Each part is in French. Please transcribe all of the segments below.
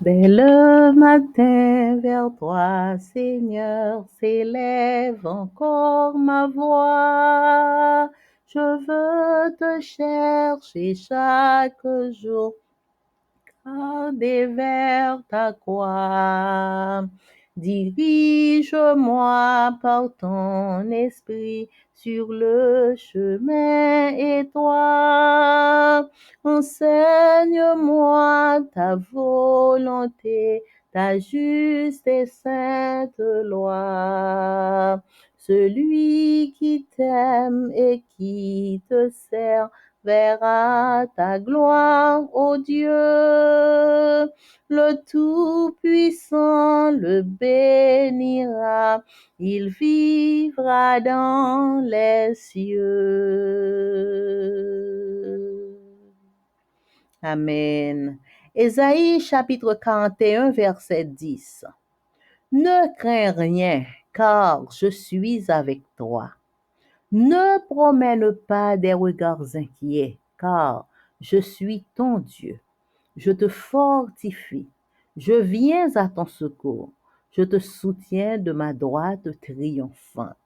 Dès le matin vers toi, Seigneur, s'élève encore ma voix. Je veux te chercher chaque jour, garder vers ta croix. Dirige-moi par ton esprit sur le chemin étroit. Enseigne-moi ta volonté, ta juste et sainte loi. Celui qui t'aime et qui te sert verra ta gloire, ô Dieu. Le Tout-Puissant le bénira, il vivra dans les cieux. Amen. Ésaïe chapitre 41, verset 10. Ne crains rien, car je suis avec toi. Ne promène pas des regards inquiets, car je suis ton Dieu. Je te fortifie. Je viens à ton secours. Je te soutiens de ma droite triomphante.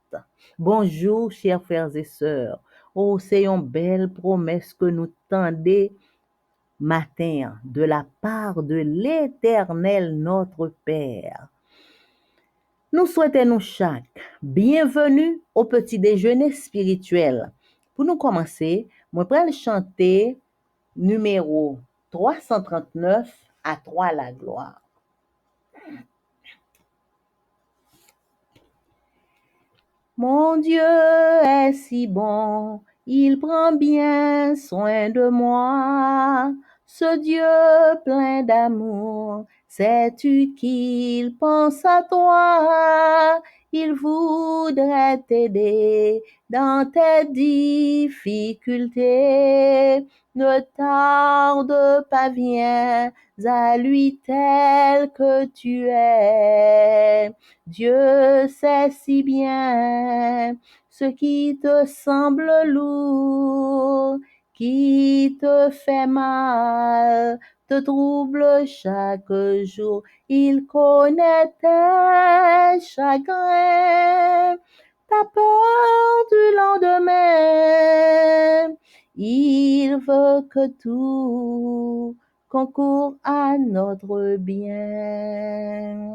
Bonjour, chers frères et sœurs. Oh, c'est une belle promesse que nous tendez matin de la part de l'Éternel notre Père. Nous souhaitons chaque bienvenue au petit déjeuner spirituel. Pour nous commencer, moi vais chanter numéro 339 à 3 la gloire. Mon Dieu est si bon, il prend bien soin de moi. Ce Dieu plein d'amour, sais-tu qu'il pense à toi? Il voudrait t'aider dans tes difficultés. Ne tarde pas, viens à lui tel que tu es. Dieu sait si bien ce qui te semble lourd, qui te fait mal, te trouble chaque jour. Il connaît tes chagrins, ta peur du lendemain. Il veut que tout concourt à notre bien.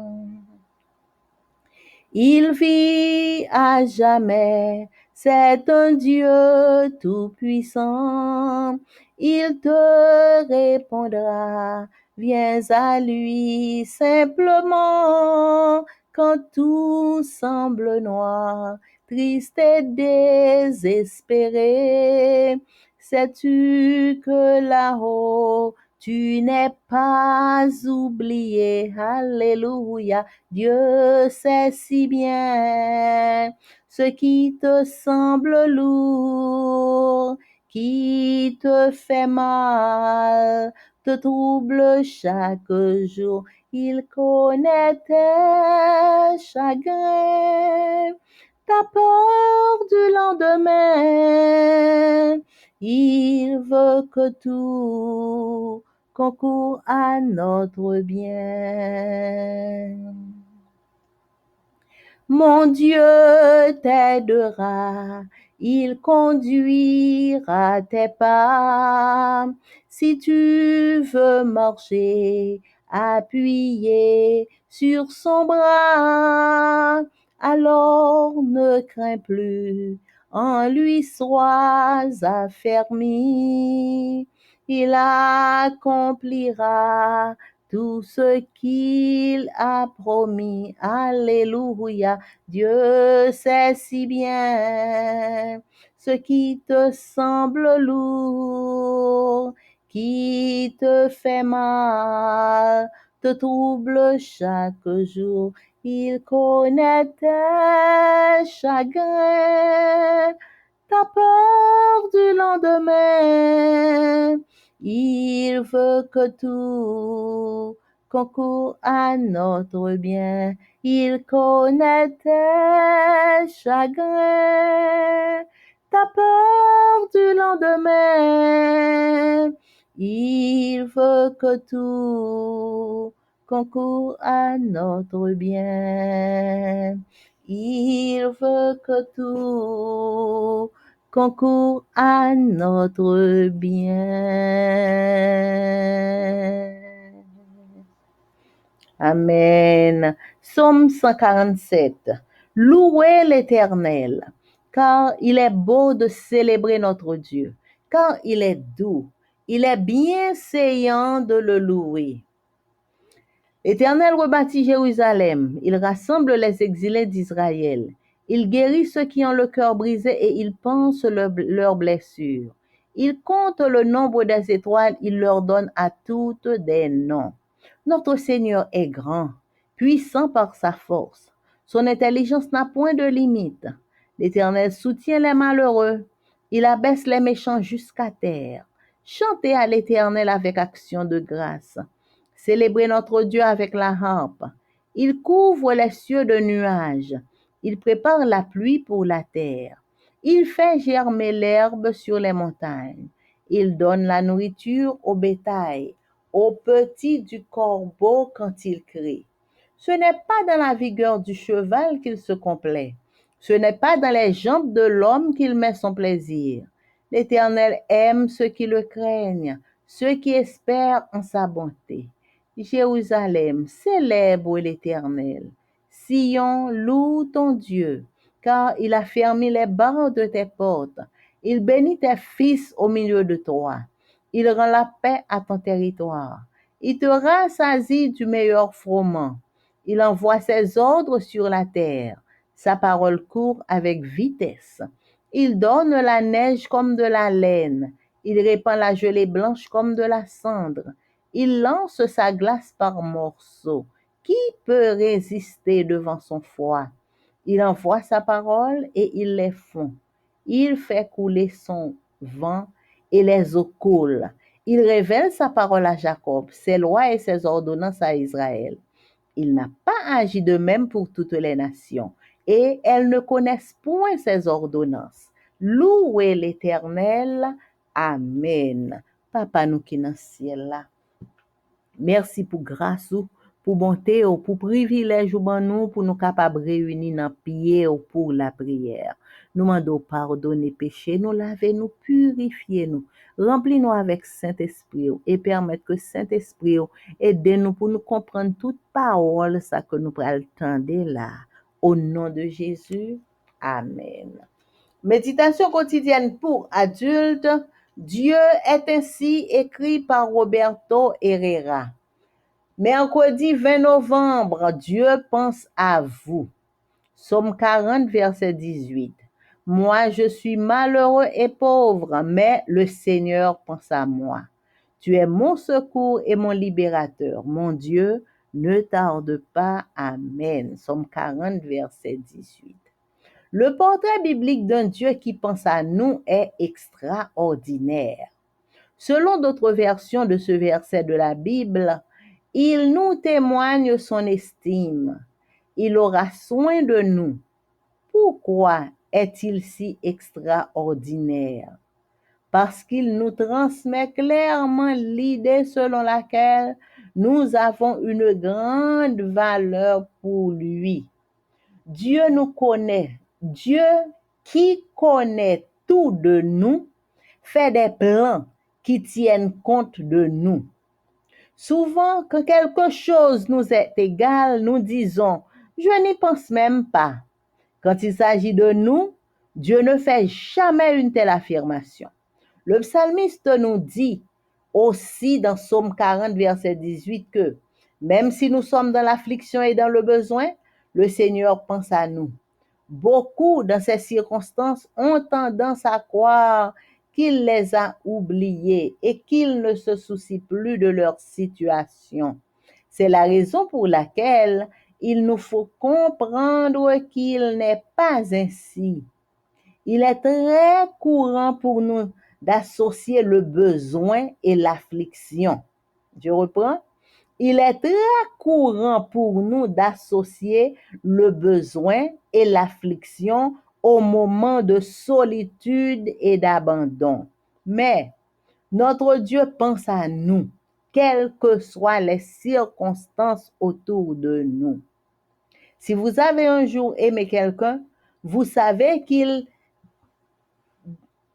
Il vit à jamais, c'est un Dieu tout-puissant. Il te répondra, viens à lui simplement quand tout semble noir, triste et désespéré. Sais-tu que là-haut, tu n'es pas oublié, alléluia. Dieu sait si bien ce qui te semble lourd, qui te fait mal, te trouble chaque jour. Il connaît tes chagrins, ta peur du lendemain. Il veut que tout concourt à notre bien. Mon Dieu t'aidera, il conduira tes pas. Si tu veux marcher, appuyé sur son bras, alors ne crains plus, en lui sois affermi. Il accomplira tout ce qu'il a promis. Alléluia. Dieu sait si bien ce qui te semble lourd, qui te fait mal, te trouble chaque jour. Il connaît tes chagrins, ta peur du lendemain. Il veut que tout concourt à notre bien. Il connaît tes chagrins, ta peur du lendemain. Il veut que tout concourt à notre bien. Il veut que tout concourt à notre bien. Amen. Psaume 147. Louez l'Éternel, car il est beau de célébrer notre Dieu, car il est doux, il est bienséant de le louer. L'Éternel rebâtit Jérusalem, il rassemble les exilés d'Israël. Il guérit ceux qui ont le cœur brisé et il pense leurs blessures. Il compte le nombre des étoiles, il leur donne à toutes des noms. Notre Seigneur est grand, puissant par sa force. Son intelligence n'a point de limite. L'Éternel soutient les malheureux. Il abaisse les méchants jusqu'à terre. Chantez à l'Éternel avec action de grâce. Célébrez notre Dieu avec la harpe. Il couvre les cieux de nuages. Il prépare la pluie pour la terre. Il fait germer l'herbe sur les montagnes. Il donne la nourriture au bétail, aux petits du corbeau quand il crie. Ce n'est pas dans la vigueur du cheval qu'il se complaît. Ce n'est pas dans les jambes de l'homme qu'il met son plaisir. L'Éternel aime ceux qui le craignent, ceux qui espèrent en sa bonté. Jérusalem, célèbre l'Éternel. Sion, loue ton Dieu, car il a fermé les barres de tes portes. Il bénit tes fils au milieu de toi. Il rend la paix à ton territoire. Il te rassasie du meilleur froment. Il envoie ses ordres sur la terre. Sa parole court avec vitesse. Il donne la neige comme de la laine. Il répand la gelée blanche comme de la cendre. Il lance sa glace par morceaux. Qui peut résister devant son froid? Il envoie sa parole et il les fond. Il fait couler son vent et les eaux coulent. Il révèle sa parole à Jacob, ses lois et ses ordonnances à Israël. Il n'a pas agi de même pour toutes les nations, et elles ne connaissent point ses ordonnances. Louez l'Éternel. Amen. Papa nous qui dans le ciel là. Merci pour grâce ou, pour bonté ou, pour privilège ou ban nous, pour nous capables réunir dans pied ou pour la prière. Nous demandons pardonner péché, nous laver, nous purifier nous, remplir nous avec Saint-Esprit et permettre que Saint-Esprit aide nous pour nous comprendre toute parole ça que nous prenons tendre là. Au nom de Jésus, Amen. Méditation quotidienne pour adultes. Dieu est ainsi écrit par Roberto Herrera. Mercredi 20 novembre, Dieu pense à vous. Psaume 40, verset 18. Moi, je suis malheureux et pauvre, mais le Seigneur pense à moi. Tu es mon secours et mon libérateur. Mon Dieu, ne tarde pas. Amen. Psaume 40, verset 18. Le portrait biblique d'un Dieu qui pense à nous est extraordinaire. Selon d'autres versions de ce verset de la Bible, il nous témoigne son estime. Il aura soin de nous. Pourquoi est-il si extraordinaire? Parce qu'il nous transmet clairement l'idée selon laquelle nous avons une grande valeur pour lui. Dieu nous connaît. Dieu qui connaît tout de nous fait des plans qui tiennent compte de nous. Souvent, quand quelque chose nous est égal, nous disons, je n'y pense même pas. Quand il s'agit de nous, Dieu ne fait jamais une telle affirmation. Le psalmiste nous dit aussi dans Psaume 40, verset 18 que même si nous sommes dans l'affliction et dans le besoin, le Seigneur pense à nous. Beaucoup dans ces circonstances ont tendance à croire qu'il les a oubliés et qu'il ne se soucie plus de leur situation. C'est la raison pour laquelle il nous faut comprendre qu'il n'est pas ainsi. Il est très courant pour nous d'associer le besoin et l'affliction. Je reprends. Il est très courant pour nous d'associer le besoin et l'affliction au moment de solitude et d'abandon. Mais notre Dieu pense à nous, quelles que soient les circonstances autour de nous. Si vous avez un jour aimé quelqu'un, vous savez qu'il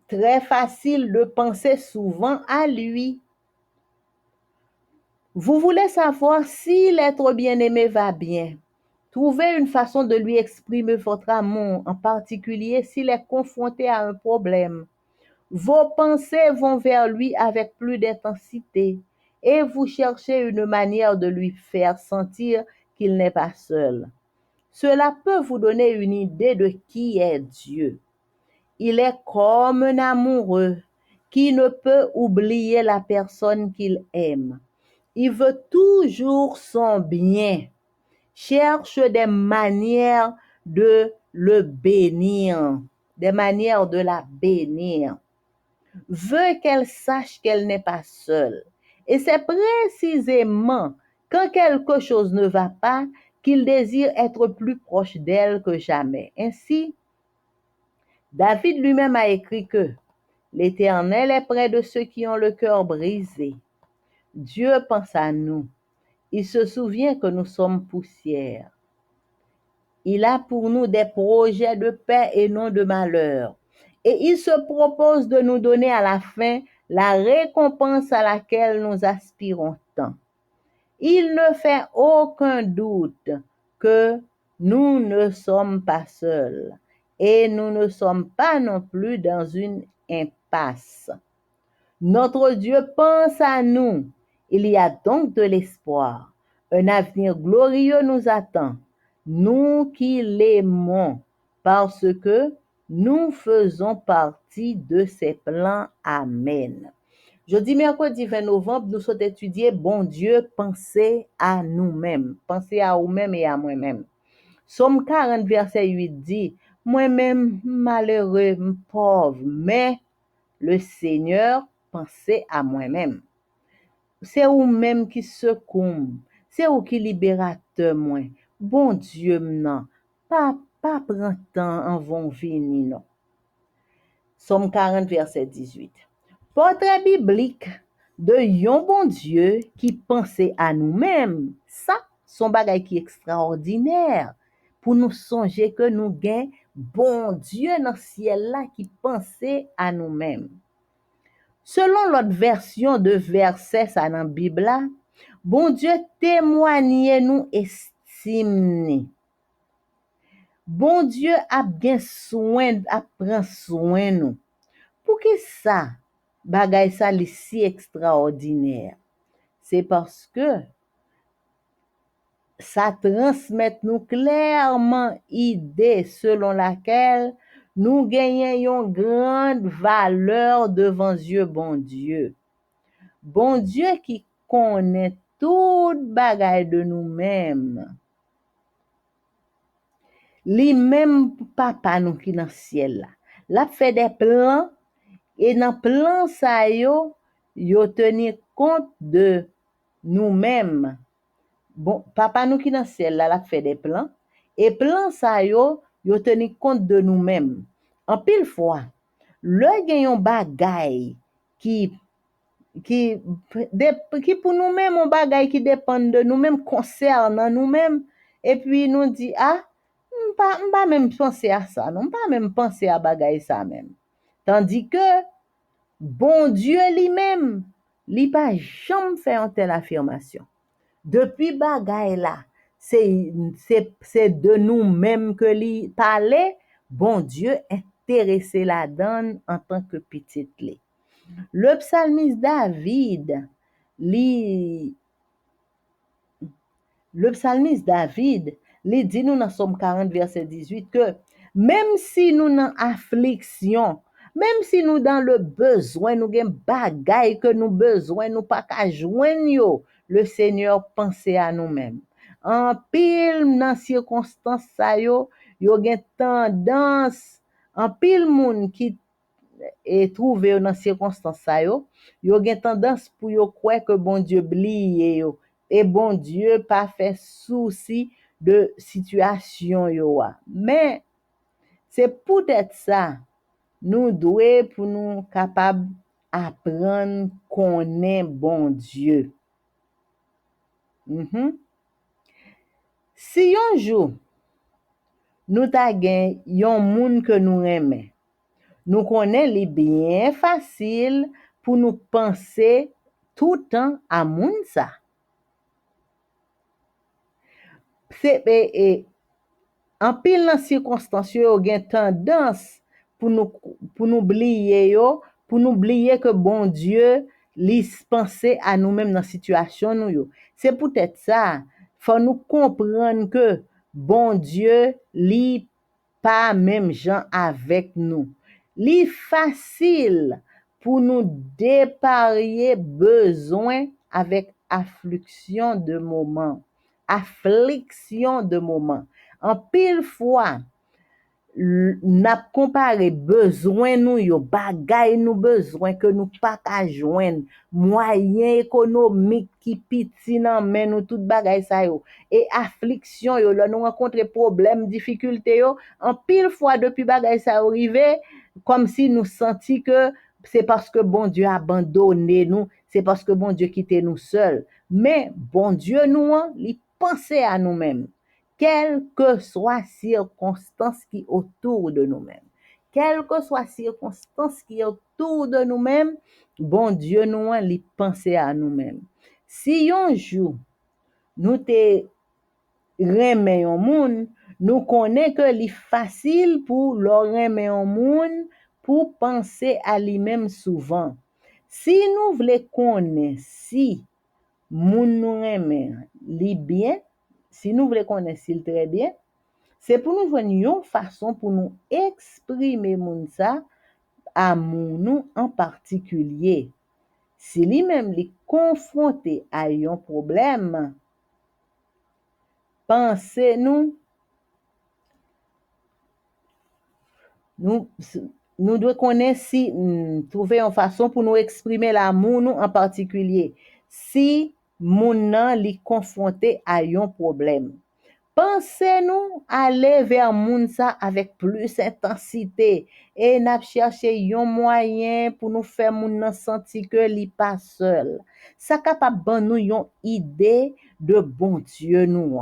est très facile de penser souvent à lui. Vous voulez savoir si l'être bien-aimé va bien. Trouvez une façon de lui exprimer votre amour, en particulier s'il est confronté à un problème. Vos pensées vont vers lui avec plus d'intensité et vous cherchez une manière de lui faire sentir qu'il n'est pas seul. Cela peut vous donner une idée de qui est Dieu. Il est comme un amoureux qui ne peut oublier la personne qu'il aime. Il veut toujours son bien, cherche des manières de le bénir, des manières de la bénir, veut qu'elle sache qu'elle n'est pas seule. Et c'est précisément quand quelque chose ne va pas qu'il désire être plus proche d'elle que jamais. Ainsi, David lui-même a écrit que l'Éternel est près de ceux qui ont le cœur brisé. Dieu pense à nous. Il se souvient que nous sommes poussière. Il a pour nous des projets de paix et non de malheur. Et il se propose de nous donner à la fin la récompense à laquelle nous aspirons tant. Il ne fait aucun doute que nous ne sommes pas seuls et nous ne sommes pas non plus dans une impasse. Notre Dieu pense à nous. Il y a donc de l'espoir. Un avenir glorieux nous attend. Nous qui l'aimons, parce que nous faisons partie de ses plans. Amen. Jeudi, mercredi 20 novembre, nous sommes étudiés, bon Dieu, pensez à nous-mêmes. Pensez à vous-même et à moi-même. Somme 40, verset 8 dit, moi-même malheureux, pauvre, mais le Seigneur pensait à moi-même. C'est vous-même qui secoue, c'est vous qui libérateur moi. Bon Dieu, non, pas prend temps en vont venir, non. Somme 40, verset 18. Portrait biblique de yon bon Dieu qui pensait à nous-mêmes. Ça, son bagay qui extraordinaire. Pour nous songer que nous gain bon Dieu dans ciel là qui pensait à nous-mêmes. Selon l'autre version de verset ça dans Bible là, bon Dieu témoigne nous estime. Bon Dieu a bien soin, a prend soin nous. Pour que ça, bagay ça li si extraordinaire? C'est parce que ça transmet nous clairement idée selon laquelle nous gagnons une grande valeur devant Dieu, bon Dieu. Bon Dieu qui connaît tout bagay de nous-mêmes. Lui-même papa nous qui dans ciel là. L'a fait des plans et dans plan ça yo tenir compte de nous-mêmes. Bon, papa nous qui dans ciel là, l'a fait des plans et plans ça yo tenir compte de nous-mêmes. En pile fois, le gagnons bagay qui qui qui pour nous-mêmes un bagay qui dépend de nous-mêmes concernant nous-mêmes et puis nous dit ah pas même penser à ça non pas même penser à bagay ça même tandis que bon Dieu lui-même li pas jamais fait une telle affirmation depuis bagay là c'est de nous-mêmes que li parlait bon Dieu intéressé la donne en tant que petite li. Le psalmiste David, li, le psalmiste David, li dit nous dans Somme 40, verset 18, que même si nous dans affliction, même si nous dans le besoin, nous gen bagay que nous besoin, nous pas ka joindre yo, le Seigneur pense à nous-mêmes. En pile dans circonstance sa yo gen tendance, en pile moun qui et trouver dans circonstance ça yo gen tendance pour yo croire que bon Dieu blié yo et bon Dieu pas fait souci de situation yo mais c'est peut-être ça nous doit pour nous capable apprendre connaître bon Dieu Mhm. Si yon jou, nou ta gen yon moun ke nou reme, nou konen li bien fasil pou nou pense toutan a moun sa. En pil nan sirkonstansyo yo gen tendans pou nou bliye yo, pou nou bliye ke bon Dieu li pense a nou menm nan situasyon nou yo. Se pou tèt sa, fò nou komprenn ke bon Dieu li pa menm jan avèk nou. Li fasil pou nou deparye bezwen avèk afliksyon de moman. Affliksyon de moman. En pile fwa, nap kompare bezwen nou yo, bagay nou bezwen ke nou pa ka jwen, mwayen ekonomik ki piti nan men nou tout bagay sa yo. E affliksyon yo, lò nou renkontre problem, difficulte yo, en pile fwa depi bagay sa yo rive, kom si nou senti ke c'est parce que bon Dieu abandonne nous, c'est parce que bon Dieu quitte nous seuls. Mais bon Dieu nous, li pense à nous-mêmes. Quelle que soit circonstance qui autour de nous-mêmes. Quelle que soit circonstance qui autour de nous-mêmes, bon Dieu nous, li pense à nous-mêmes. Si yon jour, nous te reme yon moun, nou konen ke li fasil pou lor reme yon moun pou pense a li menm souvan. Si nou vle konen si moun nou reme li bien, si nou vle konen si l tre bien, se pou nou jwen yon fason pou nou eksprime moun sa a moun nou en partikulye. Si li menm li konfronte a yon problème, pense nous devons connaître si trouver une façon pour nous exprimer l'amour nous en particulier si moun nan li confronté à un problème. Pensez-nous aller vers moun sa avec plus intensité et n'a chercher un moyen pour nous faire moun nan sentir que li pas seul. Ça capable ban nous une idée de bon Dieu nous.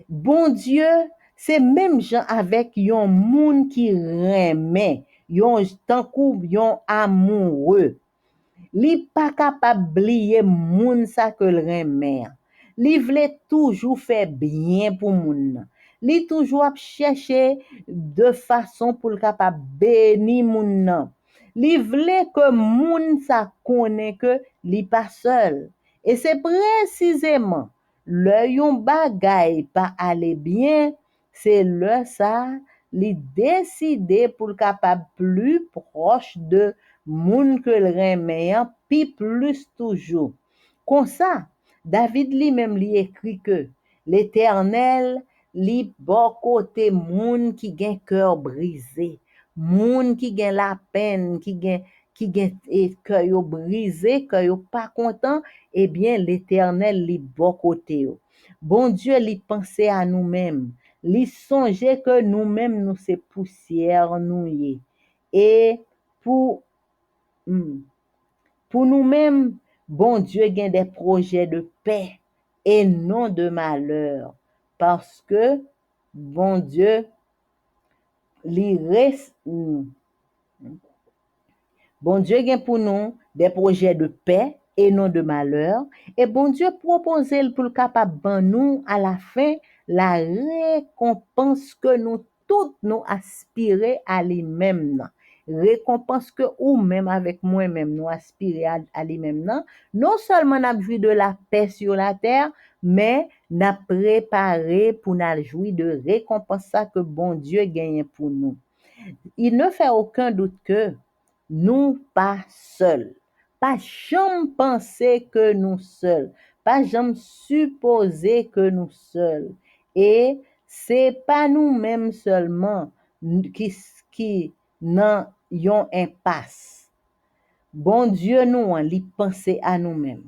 Bon Dieu, c'est même gens avec yon moun qui reme, yon tankou yon amoureux. Li pas capable bliye moun sa que l reme. Li vle toujours faire bien pour moun. Li toujours ap chercher de façon pour l capable béni moun nan. Li vle que moun sa connaît que li pas seul. Et c'est précisément le yon bagay pa ale bien, c'est le ça li décide pour l capable plus proche de moun que l remeyan, pi plus toujours. Comme ça, David lui-même li écrit que l'Éternel li bon côté moun qui gen cœur brisé, moun qui gen la peine, qui gen cœur yo brisé, cœur yo pas content, eh bien l'Éternel li bon côté yo. Bon Dieu li pense à nous-mêmes, li songe que nous-mêmes nous c'est poussière nous yé. Et pour nous-mêmes, bon Dieu gen des projets de paix et non de malheur. Parce que, bon Dieu, bon Dieu gen pour nous des projets de paix et non de malheur. Et bon Dieu propose pour le capable ban nous à la fin la récompense que nous toutes nous aspirer à lui-même. Récompense que ou même avec moi-même nous aspirer à lui-même. Non seulement n'a jouit de la paix sur la terre, mais n'a préparé pour nous jouir de récompense ça que bon Dieu gagne pour nous. Il ne fait aucun doute que nous pas seuls. Pas jamais penser que nous seuls. Pas jamais supposer que nous seuls. Et c'est pas nous-mêmes seulement qui nan yon impasse. Bon Dieu nous li pense à nous-mêmes.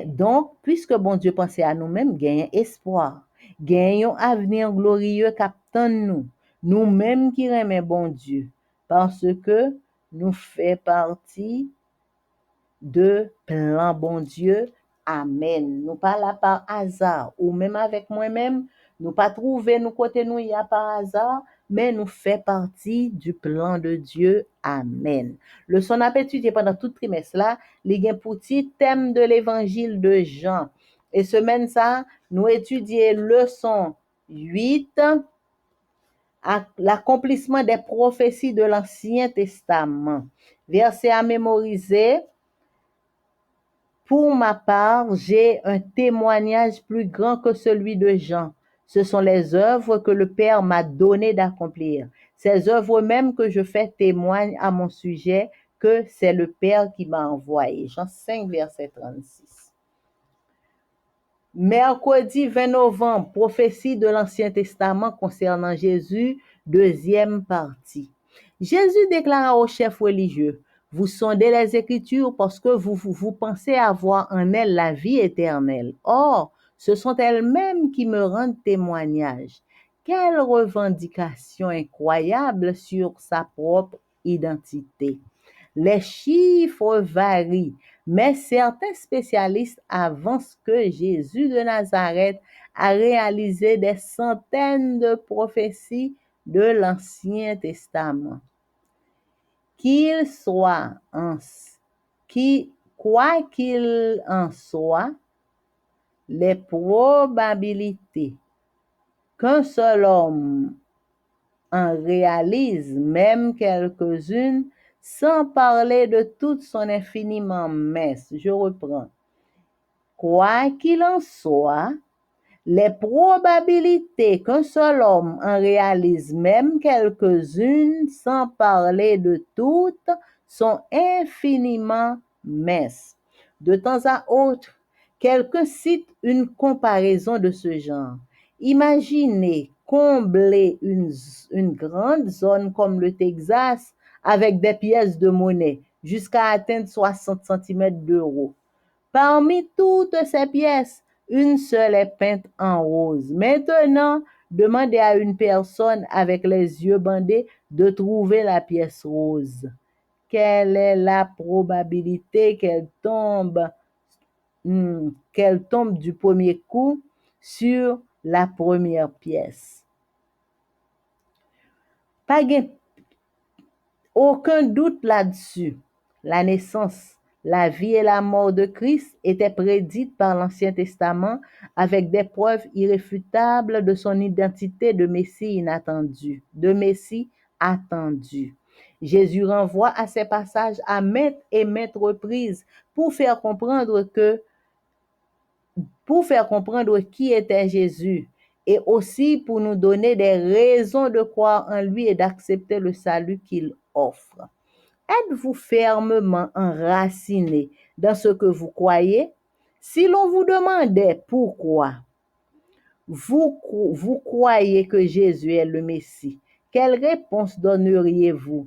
Donc, puisque bon Dieu pense à nous-mêmes, gagne espoir. Gagne un avenir glorieux qu'attend nous. Nous-mêmes qui remet bon Dieu. Parce que nous fait partie de plan bon Dieu Amen. Nous pas là par hasard, ou même avec moi-même, nous pas trouver nous côté nous y a par hasard, mais nous fait partie du plan de Dieu. Amen. Le son a étudié pendant tout trimestre là, les gain pour titre thème de l'évangile de Jean. Et semaine ça, nous étudier leçon 8, l'accomplissement des prophéties de l'Ancien Testament. Verset à mémoriser. Pour ma part, j'ai un témoignage plus grand que celui de Jean. Ce sont les œuvres que le Père m'a donné d'accomplir. Ces œuvres même que je fais témoignent à mon sujet que c'est le Père qui m'a envoyé. Jean 5, verset 36. Mercredi 20 novembre, prophétie de l'Ancien Testament concernant Jésus, deuxième partie. Jésus déclara aux chefs religieux, vous sondez les Écritures parce que vous pensez avoir en elles la vie éternelle. Or, ce sont elles-mêmes qui me rendent témoignage. Quelle revendication incroyable sur sa propre identité. Les chiffres varient, mais certains spécialistes avancent que Jésus de Nazareth a réalisé des centaines de prophéties de l'Ancien Testament. Quoi qu'il en soit, les probabilités qu'un seul homme en réalise même quelques-unes, sans parler de toute son infiniment mince. Je reprends. Quoi qu'il en soit, les probabilités qu'un seul homme en réalise même quelques-unes, sans parler de toutes, sont infiniment minces. De temps à autre, quelqu'un cite une comparaison de ce genre. Imaginez combler une grande zone comme le Texas avec des pièces de monnaie jusqu'à atteindre 60 cm d'euros. Parmi toutes ces pièces, une seule est peinte en rose. Maintenant, demandez à une personne avec les yeux bandés de trouver la pièce rose. Quelle est la probabilité qu'elle tombe du premier coup sur la première pièce? Pas aucun doute là-dessus. La naissance, la vie et la mort de Christ étaient prédites par l'Ancien Testament avec des preuves irréfutables de son identité de Messie inattendu, de Messie attendu. Jésus renvoie à ces passages à maintes et maintes reprises pour faire comprendre qui était Jésus et aussi pour nous donner des raisons de croire en lui et d'accepter le salut qu'il offre. Êtes-vous fermement enraciné dans ce que vous croyez? Si l'on vous demandait pourquoi vous croyez que Jésus est le Messie, quelle réponse donneriez-vous?